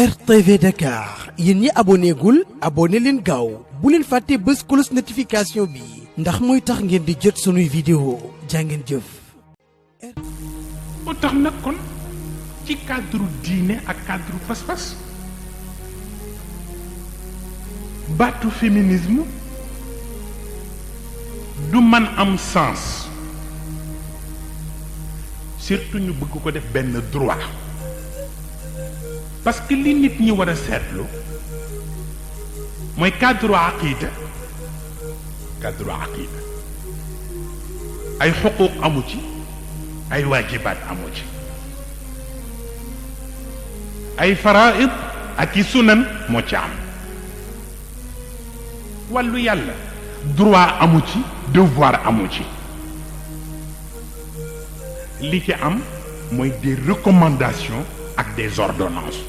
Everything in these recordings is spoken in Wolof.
RTV Dakar yéen ñi abonné gul abonné leen gaaw bu leen fàtte bës cloche notification bi ndax mooy tax ngeen di jot sunuy vidéo jàngeen jëf. moo tax nag kon ci cadre diine ak cadre pas-pas baatu féminisme du man am sens surtout ñu bëgg ko def benn droit. parce que li nit ñi war a seetlu mooy cadre aqida ay xuquuq amu ci ay waajibaat amu ci ay faraid ak i sunan moo ci am wàllu yàlla droit amu ci devoir amu ci li ci am mooy des recommandations ak des ordonnances.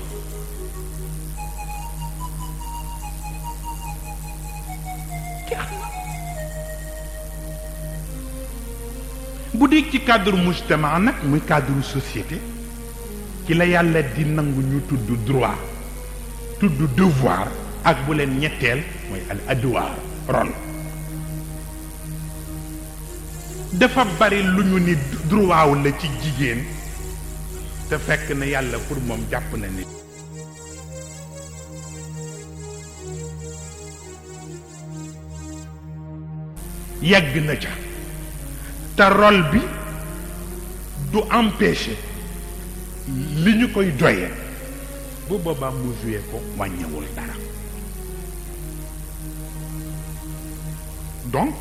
bu dee ci cadre mujtama nag muy cadre société ci la yàlla di nangu ñu tudd droit tudd devoir ak bu leen ñetteel mooy al adwaar rôle. dafa bari lu ñu ni droit la ci jigéen te fekk na yàlla pour moom jàpp na ni yàgg na ca te rôle bi du empêcher li ñu koy doyee bu boobaa mu joué ko wàññewul dara. donc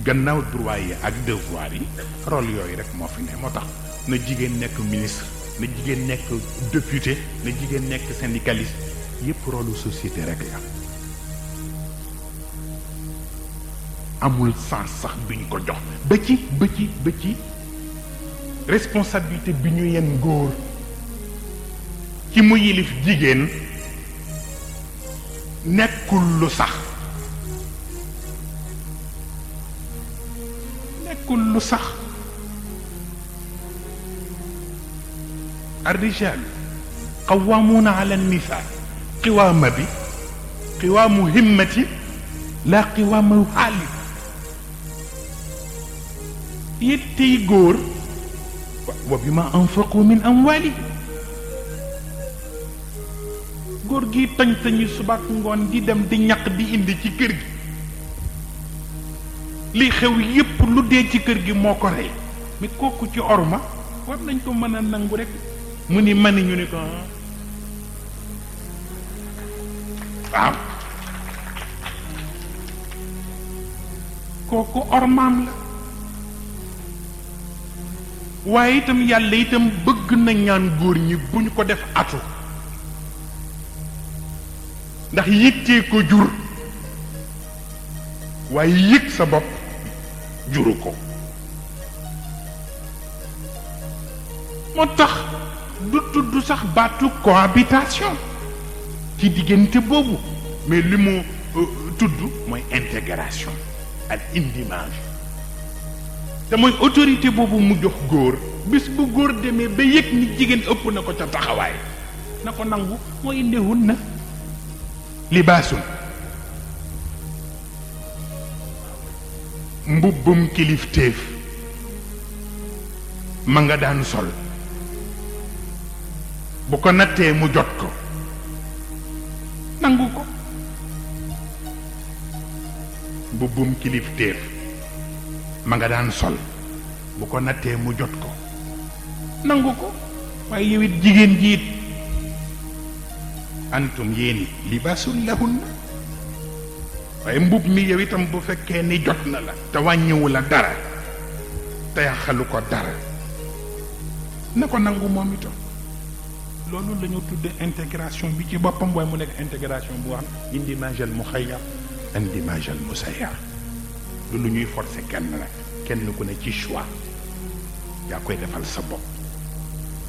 gannaaw droit yi ak devoir yi rôle yooyu rek moo fi ne moo tax na jigéen nekk ministre na jigéen nekk député na jigéen nekk syndicaliste yépp rôle société rek la amul sens sax bi ñu ko jox ba ci responsabilité bi ñu yenn góor ci mu yilif jigéen nekkul lu sax الرجال قوامون على النساء قوام بي قوام همتي لا قوام حالي يتي غور وبما انفقوا من اموالهم غور جي تاني سباك ngone di dem di ñak di indi ci kër gi li xew yépp lu dee ci kër gi moo ko rey mais kooku ci orma war nañ ko mën a nangu rek mu ni mani ñu ni ko waaw kooku ormaam la waaye itam yàlla itam bëgg na ñaan góor ñi bu ñu ko def atu ndax yittee ko jur waaye yëg sa bopp juru ko moo tax du tudd sax baatu cohabitation ci diggante boobu mais li mu tudd mooy intégration ak indimage te mooy autorité boobu mu jox góor bis bu góor demee ba yëg ni jigéen ëpp na ko ca taxawaay na ko nangu moo indewun na libaasun mbubbum kilifteef ma nga daan sol bu ko nattee mu jot ko nangu ko mbubbum kilifteef ma nga daan sol bu ko nattee mu jot ko nangu ko waaye yow it jigéen jiit antum yéeni libaasun lahunna waaye mbub mi yow itam bu fekkee ni jot na la te wàññiwu la dara te yàqalu ko dara na ko nangu moom itam loolu la ñu tudde intégration bi ci boppam waaye mu nekk intégration bu wax indimage al muxayyar indimage al musayyar du lu ñuy forcer kenn rek kenn ku ne ci choix yaa koy defal sa bopp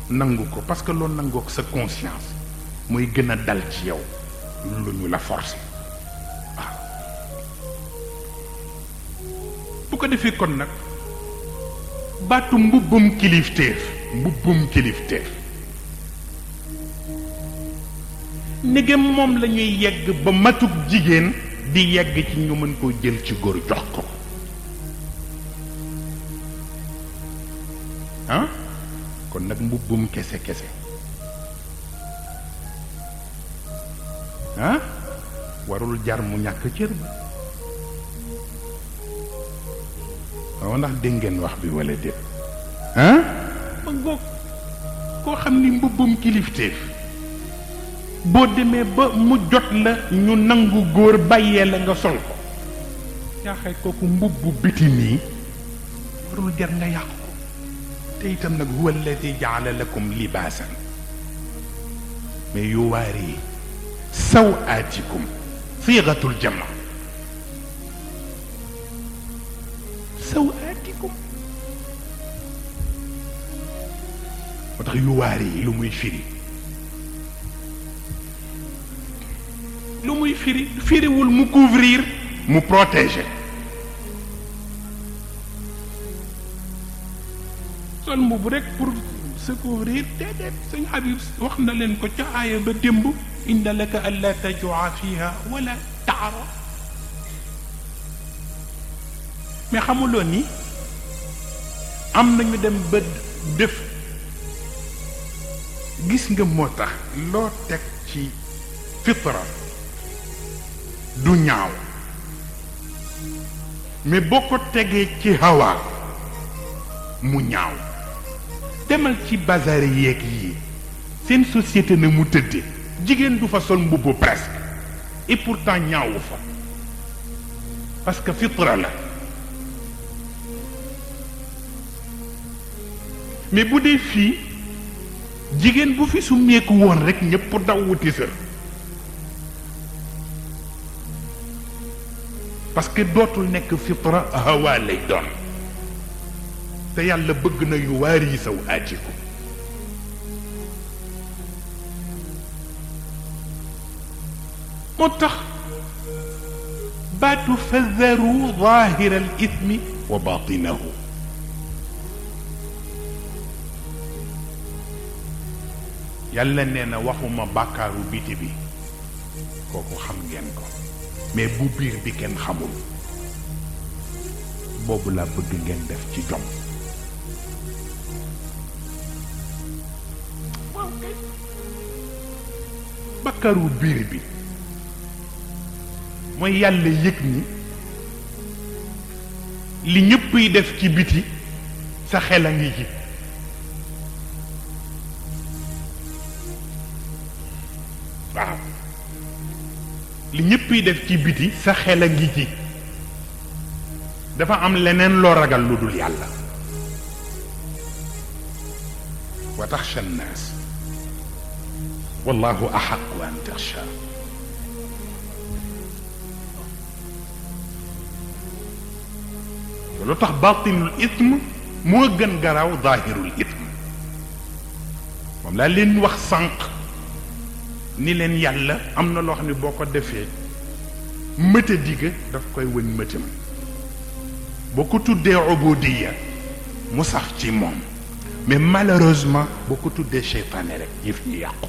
nangu ko parce que loolu nangook sa conscience mooy gën a dal ci yow lu ñu la forcer bu ko defee kon nag baatu mbubbum kilifteef ndegam moom la ñuy yegg ba matuk jigéen di yegg ci ñu mën koo jël ci góor jox ko ah kon nag mbubbum kese kese ah warul jar mu ñàkk cër ba waaw ndax dégg ngeen wax bi wala déet ah ba ngoog koo xam ni mbubbum kilifteef boo demee ba mu jot la ñu nangu góor bàyyee la nga sol ko yaaxee kooku mbubbu biti nii warul jar nga yàq ko te itam nag huwa alladi jaala lakum libaasan mais yuwaari sawaatikum siixatul jama sawaatikum moo tax yuwaari lu muy firi lu muy firiwul mu couvrir mu protéger sol mbubu rek pour se couvrir déedéet sëñ Habib wax na leen ko ca aaya ba démb inna laka alla tajua fiha wala taara mais xamuloo ni am nañu dem ba def gis nga moo tax loo teg ci fitra du ñaaw mais boo ko tegee ci hawa mu ñaaw demal ci bazar yeeg yi seen société na mu tëdde jigéen du fa sol mbubb presque et pourtant ñaawu fa parce que fitra la mais bu dee fii jigéen bu fi su meeku woon rek ñëpp daw wuti sër parce que dootul nekk fitra hawa lay doon te yàlla bëgg na yu waari saw aatiku moo tax baatu fadaru zahira al ithmi wa batinahu yàlla nee na waxuma bàkkaaru biti bi kooku xam ngeen ko mais bu biir bi kenn xamul boobu laa bëgg ngeen def ci jom waaw kay bàkkaaru biir bi mooy yàlla yëg ni li ñëpp yi def ci biti sa xel a ngi ci waaw li ñëpp yi def ci biti sa xel a ngi ci dafa am leneen loo ragal lu dul yàlla wa taxsha nnaas wallahu axaqu an taxsha lu tax batinul ism moo gën garaaw zahirul ism moom laa leen wax sànq ni leen yàlla am na loo xam ne boo ko defee mëta digga daf koy wëñ mëtam boo ko tuddee ubudiya mu sax ci moom mais malheureusement boo ko tuddee seytaane rek yëf ñu yàqu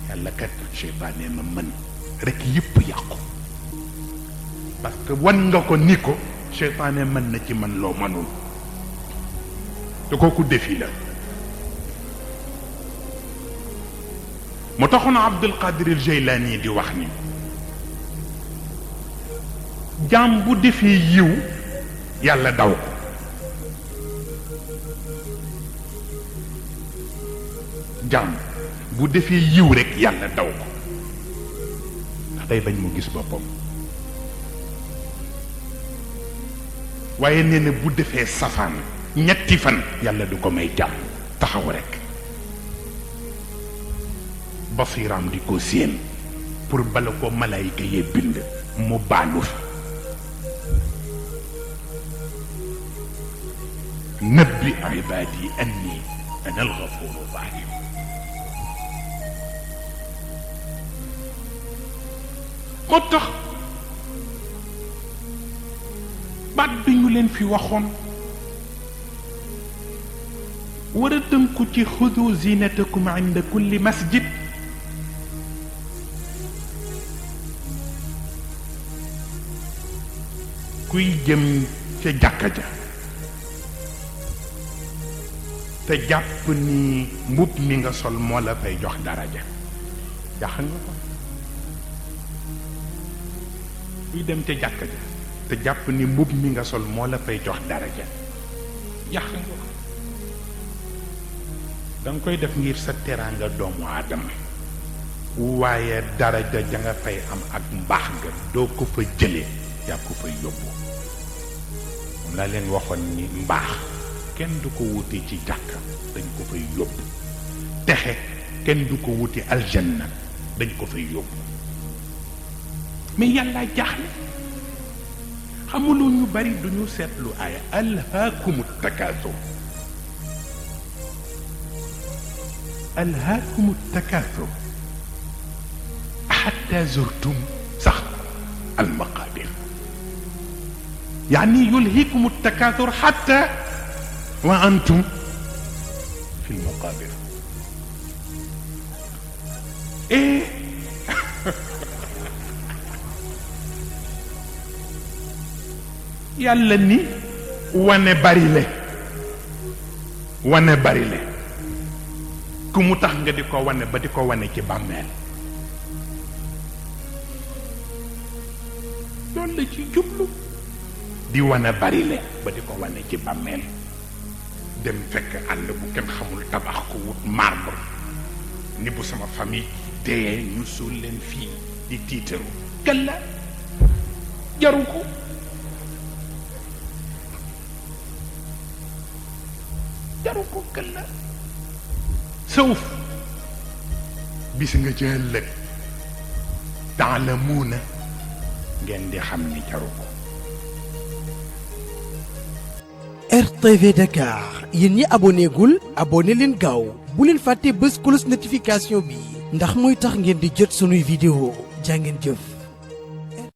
yàlla kat seytaane ma mën rek yëpp yàqu parce que wan nga ko ni ko seytaane mën na ci man loo mënul te kooku defi la moo taxoon Abdul Qadir al Jaylaani di wax ni jaam bu defee yiw yàlla daw ko jaam bu defee yiw rek yàlla daw ko ndax day bañ mu gis boppam waaye nee na bu defee safaan ñetti fan yàlla du ko may jàmm taxaw rek basiiraam di ko séen pour bala ko malaayika yee bind mu baalu fa nabbi ibaadi anni ana alxafuru rahim moo tax baat bi ñu leen fi waxoon war a tënku ci xudu zinatakum inda kulli masjid kuy jëm ca jàkka ja te jàpp ni mbubb mi nga sol moo la fay jox daraja yàq nga ko. kuy dem ca jàkka ja te jàpp ni mbubb mi nga sol moo la fay jox daraja yàq nga ko. danga koy def ngir sa teraanga doomu aadama waaye daraja ja nga fay am ak mbaax nga doo ko fa jëlee yaa ko fay yóbbu. moom laa leen waxoon ni mbaax kenn du ko wuti ci jàkka dañ ko fay yóbbu. texe kenn du ko wuti aljanna dañ ko fay yóbbu. mais yàlla jaaxle xamuloo ñu bari duñu seetlu aaya alhaakumu takaasur. alhaakumu takaasur xatta zurtum sax almaqaabir. yaani yulhikumu takaasur xatta wa antum fi lmaqaabir. yàlla ni wane bari le wane bari le ku mu tax nga di ko wane ba di ko wane ci bàmmeel. loolu la ci jublu di wane bari le ba di ko wane ci bàmmeel. dem fekk àll bu kenn xamul tabax ko wut marbre ni bu sama famille dee ñu suul leen fii di tiitaru. kalla jaru ko. jaru ko kalla. sawf bis nga ci ëllëg taalamuuna ngeen di xam ni jaru ko. RTV Dakar yéen ñi abonné gul abonné leen gaaw bu leen fàtte bës cloche notification bi ndax mooy tax ngeen di jot sunuy vidéo jaa ngeen jëf.